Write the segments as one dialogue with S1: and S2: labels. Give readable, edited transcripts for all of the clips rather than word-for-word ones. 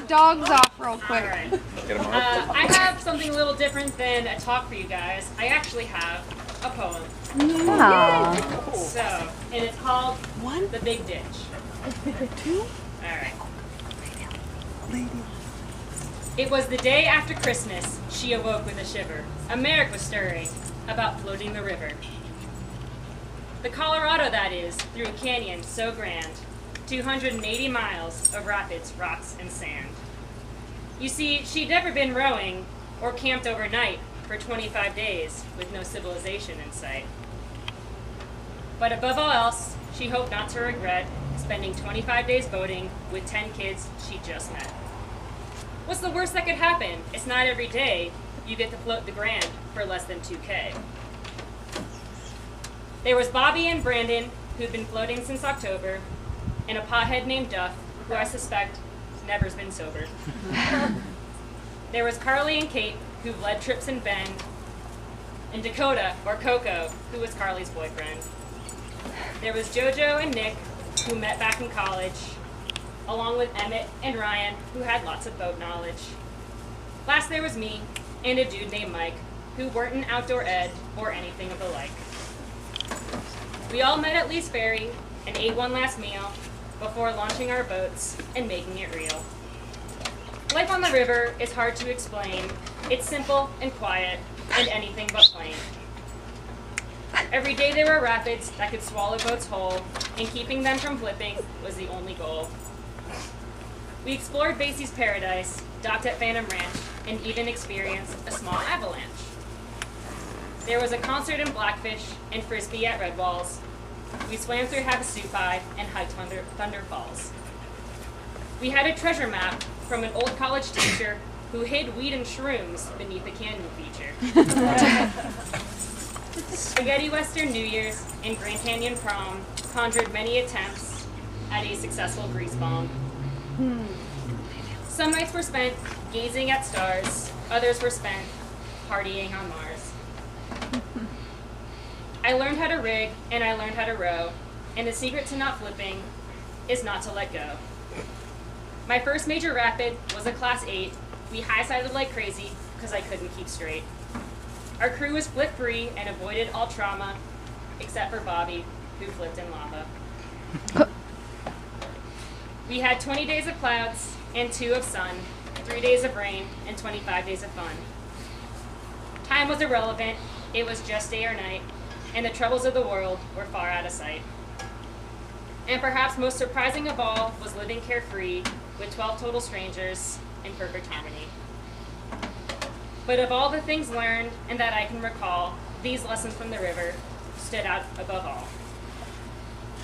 S1: dogs off real quick.
S2: All right. I have something a little different than a talk for you guys. I actually have a poem.
S3: Aww.
S2: So, and it's called The Big Ditch. All right. It was the day after Christmas, she awoke with a shiver. A Merrick was stirring about floating the river. The Colorado, that is, through a canyon so grand, 280 miles of rapids, rocks, and sand. You see, she'd never been rowing or camped overnight for 25 days with no civilization in sight. But above all else, she hoped not to regret spending 25 days boating with 10 kids she just met. What's the worst that could happen? It's not every day you get to float the Grand for less than $2K. There was Bobby and Brandon, who'd been floating since October, and a pothead named Duff, who I suspect never's been sober. There was Carly and Kate, who've led trips in Bend, and Dakota, or Coco, who was Carly's boyfriend. There was JoJo and Nick, who met back in college, along with Emmett and Ryan, who had lots of boat knowledge. Last there was me, and a dude named Mike, who weren't an outdoor ed or anything of the like. We all met at Lee's Ferry and ate one last meal before launching our boats and making it real. Life on the river is hard to explain. It's simple and quiet and anything but plain. Every day there were rapids that could swallow boats whole, and keeping them from flipping was the only goal. We explored Basie's Paradise, docked at Phantom Ranch, and even experienced a small avalanche. There was a concert in Blackfish and Frisbee at Red Walls. We swam through Havasupai and hiked Thunder Falls. We had a treasure map from an old college teacher who hid weed and shrooms beneath the canyon feature. Spaghetti Western New Year's and Grand Canyon Prom conjured many attempts at a successful grease bomb. Some nights were spent gazing at stars, others were spent partying on Mars. I learned how to rig and I learned how to row, and the secret to not flipping is not to let go. My first major rapid was a class 8. We high-sided like crazy because I couldn't keep straight. Our crew was flip-free and avoided all trauma, except for Bobby, who flipped in lava. We had 20 days of clouds and 2 of sun, 3 days of rain, and 25 days of fun. Time was irrelevant, it was just day or night, and the troubles of the world were far out of sight. And perhaps most surprising of all was living carefree with 12 total strangers in perfect harmony. But of all the things learned and that I can recall, these lessons from the river stood out above all.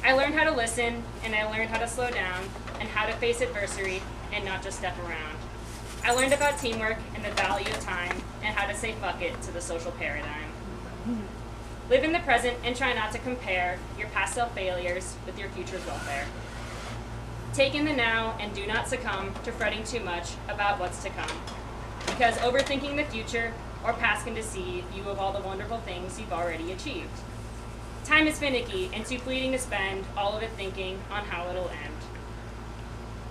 S2: I learned how to listen, and I learned how to slow down, and how to face adversity and not just step around. I learned about teamwork and the value of time, and how to say fuck it to the social paradigm. Live in the present and try not to compare your past self failures with your future's welfare. Take in the now and do not succumb to fretting too much about what's to come, because overthinking the future or past can deceive you of all the wonderful things you've already achieved. Time is finicky and too fleeting to spend all of it thinking on how it'll end.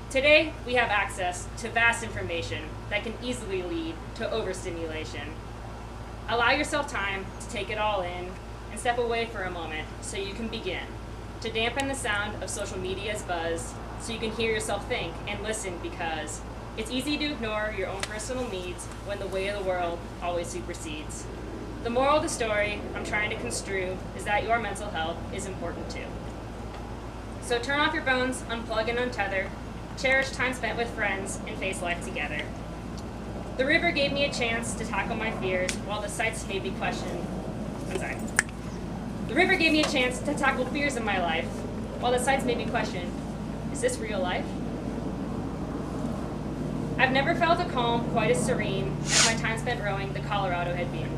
S2: Today, we have access to vast information that can easily lead to overstimulation. Allow yourself time to take it all in and step away for a moment so you can begin to dampen the sound of social media's buzz so you can hear yourself think and listen, because it's easy to ignore your own personal needs when the way of the world always supersedes. The moral of the story I'm trying to construe is that your mental health is important too. So turn off your phones, unplug and untether, cherish time spent with friends, and face life together. The river gave me a chance to tackle my fears while the sights made me question. The river gave me a chance to tackle fears in my life while the sights made me question, is this real life? I've never felt a calm quite as serene as my time spent rowing the Colorado had been.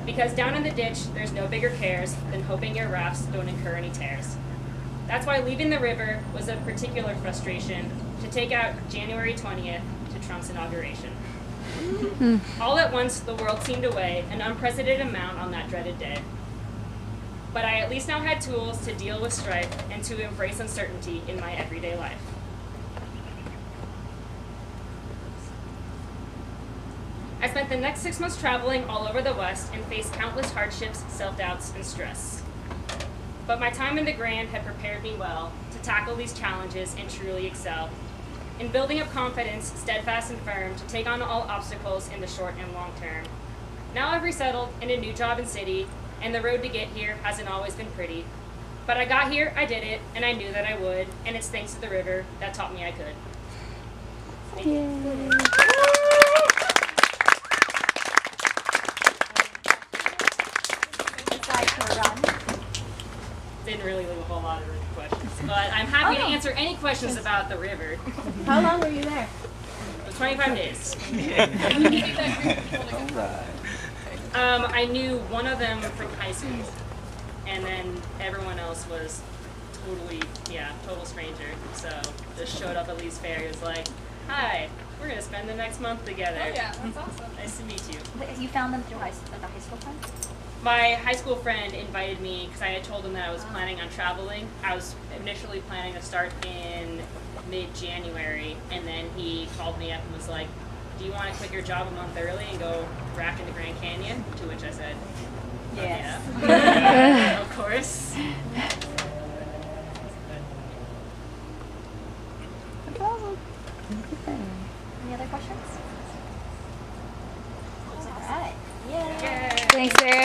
S2: Because down in the ditch, there's no bigger cares than hoping your rafts don't incur any tears. That's why leaving the river was a particular frustration to take out January 20th to Trump's inauguration. All at once, the world seemed to weigh an unprecedented amount on that dreaded day. But I at least now had tools to deal with strife and to embrace uncertainty in my everyday life. I spent the next 6 months traveling all over the West and faced countless hardships, self-doubts, and stress. But my time in the Grand had prepared me well to tackle these challenges and truly excel. In building up confidence, steadfast and firm, to take on all obstacles in the short and long term. Now I've resettled in a new job and city, and the road to get here hasn't always been pretty. But I got here, I did it, and I knew that I would, and it's thanks to the river that taught me I could. Thank you. Didn't really leave a whole lot of questions, but I'm happy to answer any questions about the river.
S1: How long were you there?
S2: It was 25 days. I knew one of them from high school, and then everyone else was total stranger. So just showed up at Lee's Fair. He was like, "Hi, we're gonna spend the next month together."
S4: Oh yeah, that's awesome.
S2: Nice to meet you.
S3: You found them through the high school friend?
S2: My high school friend invited me because I had told him that I was planning on traveling. I was initially planning to start in mid-January, and then he called me up and was like, "Do you want to quit your job a month early and go raft in the Grand Canyon?" To which I said,
S3: Yes.
S2: Yeah. Of course.
S3: Any other questions? All right. Yay.
S2: Yay.
S3: Thanks, Merrick.